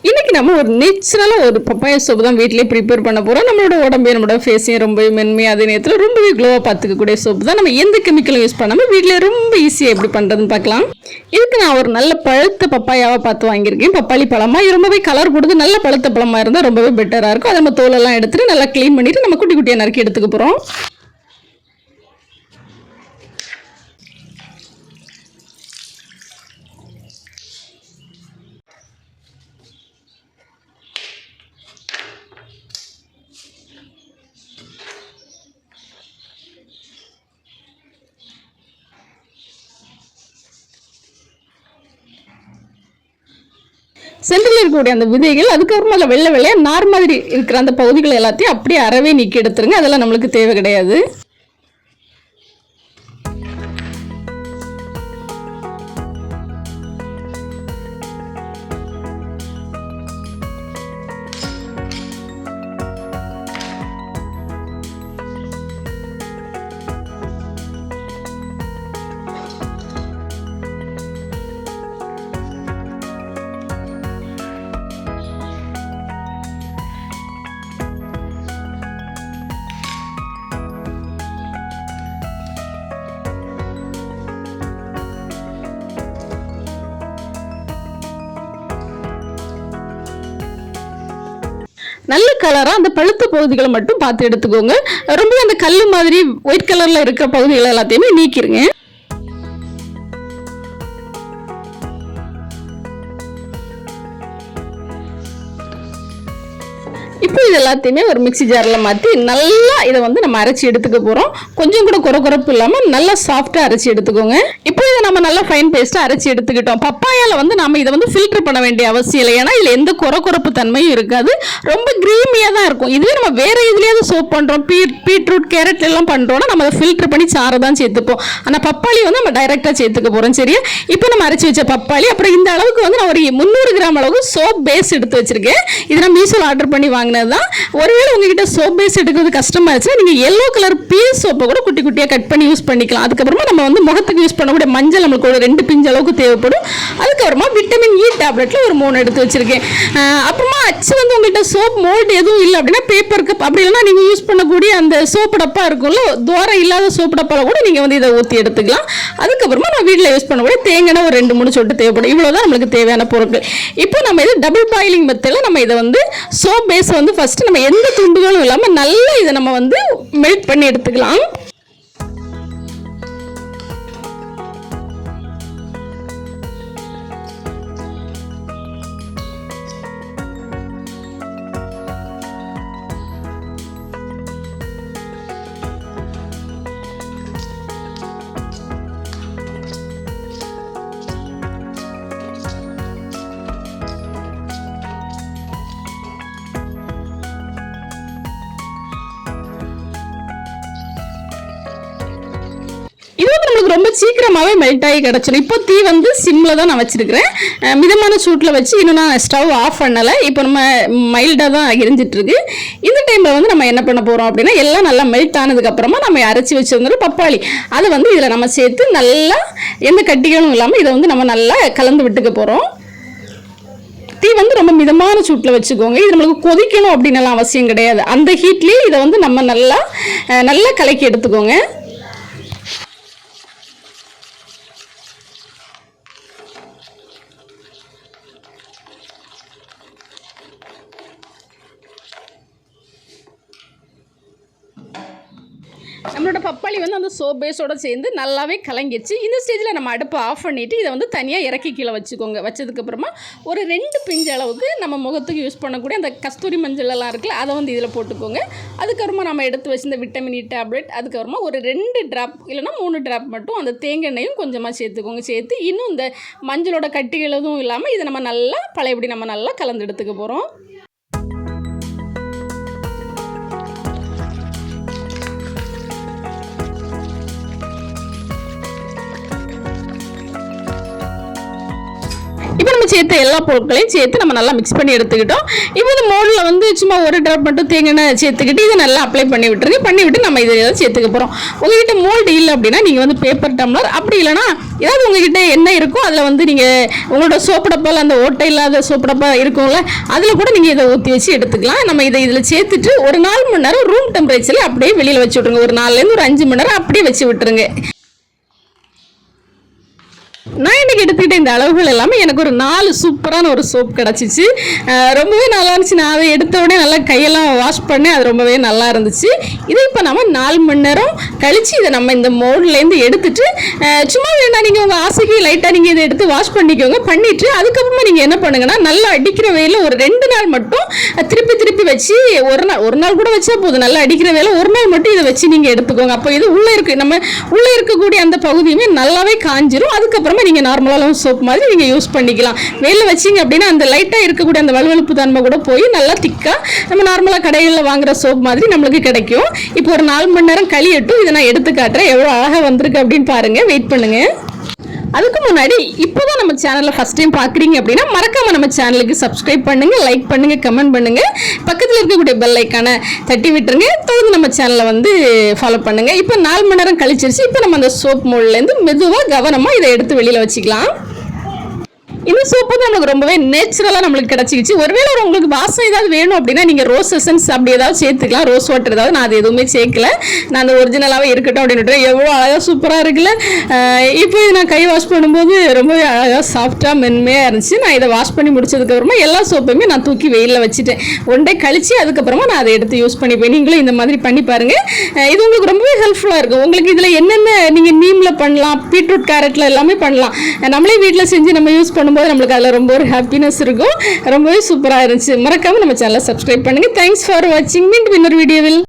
இன்னைக்கு நம்ம ஒரு நேச்சுரலாக ஒரு பப்பாயா சோப்பு தான் வீட்டிலேயே ப்ரிப்பேர் பண்ண போகிறோம். நம்மளோட உடம்பையும் நம்மளோட ஃபேஸையும் ரொம்பவே மென்மையாக அதே நேரத்தில் ரொம்பவே க்ளோவாக பார்த்துக்கக்கூடிய சோப்பு தான். நம்ம எந்த கெமிக்கலும் யூஸ் பண்ணாமல் வீட்டிலே ரொம்ப ஈஸியாக எப்படி பண்ணுறதுன்னு பார்க்கலாம். இதுக்கு நான் ஒரு நல்ல பழுத்த பப்பாயாவை பார்த்து வாங்கியிருக்கேன். பப்பாளி பழமாக இது ரொம்பவே கலர் கொடுத்து நல்ல பழுத்த பழமாக இருந்தால் ரொம்பவே பெட்டராக இருக்கும். அதை நம்ம தோலெல்லாம் எடுத்துகிட்டு நல்லா க்ளீன் பண்ணிவிட்டு நம்ம குட்டி குட்டியாக நறுக்கி எடுத்துக்க போகிறோம். சென்டரில் இருக்கக்கூடிய அந்த விதைகள், அதுக்கப்புறமா அதில் வெள்ளை வெள்ளையாக நார் மாதிரி இருக்கிற அந்த பகுதிகள் எல்லாத்தையும் அப்படியே அறவே நீக்கி எடுத்துருங்க. அதெல்லாம் நம்மளுக்கு தேவை கிடையாது. நல்ல கலராக அந்த பழுத்த பகுதிகளை மட்டும் பார்த்து எடுத்துக்கோங்க. ரொம்ப அந்த கல் மாதிரி ஒயிட் கலரில் இருக்கிற பகுதிகள் எல்லாத்தையுமே நீக்கிருங்க. இப்போ இது எல்லாத்தையுமே ஒரு மிக்சி ஜாரில் மாற்றி நல்லா இதை வந்து நம்ம அரைச்சி எடுத்துக்க போகிறோம். கொஞ்சம் கூட குறக்குறப்பு இல்லாமல் நல்லா சாஃப்டாக அரைச்சி எடுத்துக்கோங்க. இப்போ இதை நம்ம நல்லா ஃபைன் பேஸ்ட்டாக அரைச்சி எடுத்துக்கிட்டோம். பப்பாயாவில் வந்து நம்ம இதை வந்து ஃபில்டர் பண்ண வேண்டிய அவசியம் இல்லை. ஏன்னா இதில் எந்த குறக்குறப்பு தன்மையும் இருக்காது. ரொம்ப க்ரீமியாக தான் இருக்கும். இதுவே நம்ம வேறு எதுலேயாவது சோப் பண்ணுறோம், பீட்ரூட் கேரட் எல்லாம் பண்ணுறோன்னா நம்ம அதை ஃபில்டர் பண்ணி சாரை தான் சேர்த்துப்போம். ஆனால் பப்பாளி வந்து நம்ம டைரெக்டாக சேர்த்துக்க போகிறோம். சரியா? இப்போ நம்ம அரைச்சி வச்ச பப்பாளி, அப்புறம் இந்த அளவுக்கு வந்து நான் ஒரு 300 கிராம் அளவுக்கு சோப் பேஸ் எடுத்து வச்சிருக்கேன். இதை நான் மீஷோவில் ஆர்டர் பண்ணி வாங்கினேன். ஒருவேளை உங்ககிட்ட சோப் பேஸ் எடுக்கிறது கஷ்டமா இருந்துச்சுன்னா நீங்க எல்லோ கலர் பீஸ் சோப்பை கூட குட்டி குட்டியா கட் பண்ணி யூஸ் பண்ணிக்கலாம். அதுக்கப்புறமா நம்ம வந்து முகத்துக்கு யூஸ் பண்ணக்கூடிய மஞ்சள் நம்மளுக்கு ஒரு 2 பிஞ்சு அளவுக்கு தேவைப்படும். அதுக்கப்புறமா விட்டமின் இ டேப்லெட்ல ஒரு 3 எடுத்து வச்சிருக்கேன். அப்புறமா அச்சு வந்து உங்கள்கிட்ட சோப் மோல்டு எதுவும் இல்லை அப்படின்னா பேப்பர் கப், அப்படி இல்லைன்னா நீங்க யூஸ் பண்ணக்கூடிய அந்த சோப்பு டப்பா இருக்கும்ல, துவாரம் இல்லாத சோப்பு டப்பால கூட நீங்க வந்து இதை ஊற்றி எடுத்துக்கலாம். அதுக்கப்புறமா நான் வீட்டில் யூஸ் பண்ணக்கூடிய தேங்காய் ஒரு 2-3 சொட்டு தேவைப்படும். இவ்வளவுதான் நம்மளுக்கு தேவையான பொருட்கள். இப்போ நம்ம இது டபுள் பாயிலிங் மெத்தட்ல நம்ம இதை வந்து சோப் பேஸ் வந்து ஃபர்ஸ்ட் நம்ம எந்த துண்டுகளும் இல்லாம நல்லா இதை நம்ம வந்து மெல்ட் பண்ணி எடுத்துக்கலாம். இது வந்து நம்மளுக்கு ரொம்ப சீக்கிரமாகவே மெல்ட் ஆகி கிடச்சிடும். இப்போ தீ வந்து சிம்மில் தான் நான் வச்சுருக்கிறேன். மிதமான சூட்டில் வச்சு இன்னும் நான் ஸ்டவ் ஆஃப் பண்ணலை. இப்போ நம்ம மைல்டாக தான் எரிஞ்சிட்ருக்கு. இந்த டைமில் வந்து நம்ம என்ன பண்ண போகிறோம் அப்படின்னா, எல்லாம் நல்லா மெல்ட் ஆனதுக்கப்புறமா நம்ம அரைச்சி வச்சுருந்தோம் பப்பாளி, அதை வந்து இதில் நம்ம சேர்த்து நல்லா எந்த கட்டிகளும் இல்லாமல் இதை வந்து நம்ம நல்லா கலந்து விட்டுக்க போகிறோம். தீ வந்து ரொம்ப மிதமான சூட்டில் வச்சுக்கோங்க. இது நம்மளுக்கு கொதிக்கணும் அப்படின்னு அவசியம் கிடையாது. அந்த ஹீட்லேயே இதை வந்து நம்ம நல்லா கலக்கி எடுத்துக்கோங்க. நம்மளோட பப்பாளி வந்து அந்த சோப் பேஸோடு சேர்ந்து நல்லாவே கலங்கிடுச்சு. இந்த ஸ்டேஜில் நம்ம அடுப்பை ஆஃப் பண்ணிவிட்டு இதை வந்து தனியாக இறக்கி கீழே வச்சுக்கோங்க. வச்சதுக்கப்புறமா ஒரு 2 பிஞ்சு அளவுக்கு நம்ம முகத்துக்கு யூஸ் பண்ணக்கூடிய அந்த கஸ்தூரி மஞ்சள் எல்லாம் இருக்குல்ல, அதை வந்து இதில் போட்டுக்கோங்க. அதுக்கப்புறமா நம்ம எடுத்து வச்சிருந்த விட்டமின் இ டேப்லெட், அதுக்கப்புறமா ஒரு 2 ட்ராப் இல்லைனா 3 ட்ராப் மட்டும் அந்த தேங்காய் எண்ணெயும் கொஞ்சமாக சேர்த்துக்கோங்க. சேர்த்து இன்னும் இந்த மஞ்சளோட கட்டிகள் எதுவும் இல்லாமல் இதை நம்ம நல்லா பழையபடி நம்ம நல்லா கலந்து எடுத்துக்க போகிறோம். இப்போ நம்ம சேர்த்து எல்லா பொருட்களையும் சேர்த்து நம்ம நல்லா மிக்ஸ் பண்ணி எடுத்துக்கிட்டோம். இப்போ இந்த மோல்டில் வந்து சும்மா ஒரு ட்ராப் மட்டும் தேங்காய் சேர்த்துக்கிட்டு இதை நல்லா அப்ளை பண்ணி விட்டுருங்க. பண்ணி விட்டு நம்ம இதை சேர்த்துக்க போகிறோம். உங்ககிட்ட மோல்டு இல்லை அப்படின்னா நீங்கள் வந்து பேப்பர் டம்ளர், அப்படி இல்லைனா ஏதாவது உங்ககிட்ட என்ன இருக்கோ அதில் வந்து நீங்கள் உங்களோட சோப்பு டப்பாவில் அந்த ஓட்டை இல்லாத சோப்பு டப்பா இருக்கும்ல, அதில் கூட நீங்கள் இதை ஊற்றி வச்சு எடுத்துக்கலாம். நம்ம இதை இதில் சேர்த்துட்டு ஒரு 4 மணி நேரம் ரூம் டெம்பரேச்சரில் அப்படியே வெளியில் வச்சு விட்ருங்க. ஒரு 4லேருந்து ஒரு 5 மணி நேரம் அப்படியே வச்சு விட்டுருங்க. நான் இன்னைக்கு எடுத்துக்கிட்ட இந்த அளவுகள் எல்லாமே எனக்கு ஒரு 4 சூப்பரான ஒரு சோப் கிடச்சிச்சு. ரொம்பவே நல்லா இருந்துச்சு. நான் அதை எடுத்த உடனே நல்லா கையெல்லாம் வாஷ் பண்ணேன். அது ரொம்பவே நல்லா இருந்துச்சு. இதை இப்போ நம்ம 4 மணி நேரம் கழித்து இதை நம்ம இந்த மோல்ட்லேருந்து எடுத்துட்டு சும்மா வேணா நீங்கள் உங்கள் ஆசைக்கு லைட்டாக நீங்கள் இதை எடுத்து வாஷ் பண்ணிக்கோங்க. பண்ணிவிட்டு அதுக்கப்புறமா நீங்கள் என்ன பண்ணுங்கன்னா நல்லா அடிக்கிற வேலை ஒரு 2 நாள் மட்டும் திருப்பி வச்சு ஒரு நாள் கூட வச்சா போதும். நல்லா அடிக்கிற வேலை ஒரு நாள் மட்டும் இதை வச்சு நீங்கள் எடுத்துக்கோங்க. அப்போ இது உள்ளே இருக்கக்கூடிய அந்த பகுதியுமே நல்லாவே காஞ்சிரும். அதுக்கப்புறமா நீங்கள் நார்மலான சோப் மாதிரி நீங்கள் யூஸ் பண்ணிக்கலாம். வெளியில் வச்சிங்க அப்படின்னா அந்த லைட்டாக இருக்கக்கூடிய அந்த வலுவழுப்பு தன்மை கூட போய் நல்லா திக்காக நம்ம நார்மலாக கடைகளில் வாங்குற சோப் மாதிரி நம்மளுக்கு கிடைக்கும். இப்போ ஒரு 4 மணி நேரம் கழியட்டும். இதை நான் எடுத்து காட்டுறேன் எவ்வளோ அழகாக வந்திருக்கு அப்படின்னு பாருங்கள். வெயிட் பண்ணுங்கள். அதுக்கு முன்னாடி இப்போதான் நம்ம சேனலை ஃபர்ஸ்ட் டைம் பார்க்குறீங்க அப்படின்னா மறக்காம நம்ம சேனலுக்கு சப்ஸ்கிரைப் பண்ணுங்க, லைக் பண்ணுங்க, கமெண்ட் பண்ணுங்க, பக்கத்தில் இருக்கக்கூடிய பெல் ஐக்கானை தட்டி விட்டுருங்க. தொடர்ந்து நம்ம சேனலை வந்து ஃபாலோ பண்ணுங்க. இப்போ 4 மணி நேரம் கழிச்சிருச்சு. இப்போ நம்ம அந்த சோப் மோல்ட்லேருந்து மெதுவாக கவனமாக இதை எடுத்து வெளியில் வச்சுக்கலாம். இந்த சோப்பு வந்து நமக்கு ரொம்பவே நேச்சுரலாக நம்மளுக்கு கிடச்சிக்கிச்சு. ஒருவேளை உங்களுக்கு வாசம் ஏதாவது வேணும் அப்படின்னா நீங்கள் ரோஸ் எசன்ஸ் அப்படி ஏதாவது சேர்த்துக்கலாம். ரோஸ் வாட்டர் ஏதாவது. நான் அது எதுவுமே சேர்க்கல. நான் அந்த ஒரிஜினலாகவே இருக்கட்டும் அப்படின்னு எவ்வளோ அழகாக சூப்பராக இருக்குல்ல. இப்போ இது நான் கை வாஷ் பண்ணும்போது ரொம்பவே அழகாக சாஃப்டாக மென்மையாக இருந்துச்சு. நான் இதை வாஷ் பண்ணி முடிச்சதுக்கப்புறமா எல்லா சோப்பையுமே நான் தூக்கி வெயிலில் வச்சுட்டேன். 1 டே கழிச்சு அதுக்கப்புறமா நான் அதை எடுத்து யூஸ் பண்ணிப்பேன். நீங்களும் இந்த மாதிரி பண்ணி பாருங்கள். இது உங்களுக்கு ரொம்பவே ஹெல்ப்ஃபுல்லாக இருக்கும். உங்களுக்கு இதில் என்னென்ன நீங்கள் நீமில் பண்ணலாம், பீட்ரூட் கேரட்டில் எல்லாமே பண்ணலாம். நம்மளே வீட்டில் செஞ்சு நம்ம யூஸ் பண்ணும்போது நம்மளுக்கு அதில் ரொம்ப ஒரு ஹாப்பினஸ் இருக்கும். ரொம்பவே சூப்பராக இருந்துச்சு. மறக்காமல் நம்ம சேனலை சப்ஸ்கிரைப் பண்ணுங்கள். தேங்க்ஸ் ஃபார் வாட்சிங். மீண்டும் இன்னொரு வீடியோவில்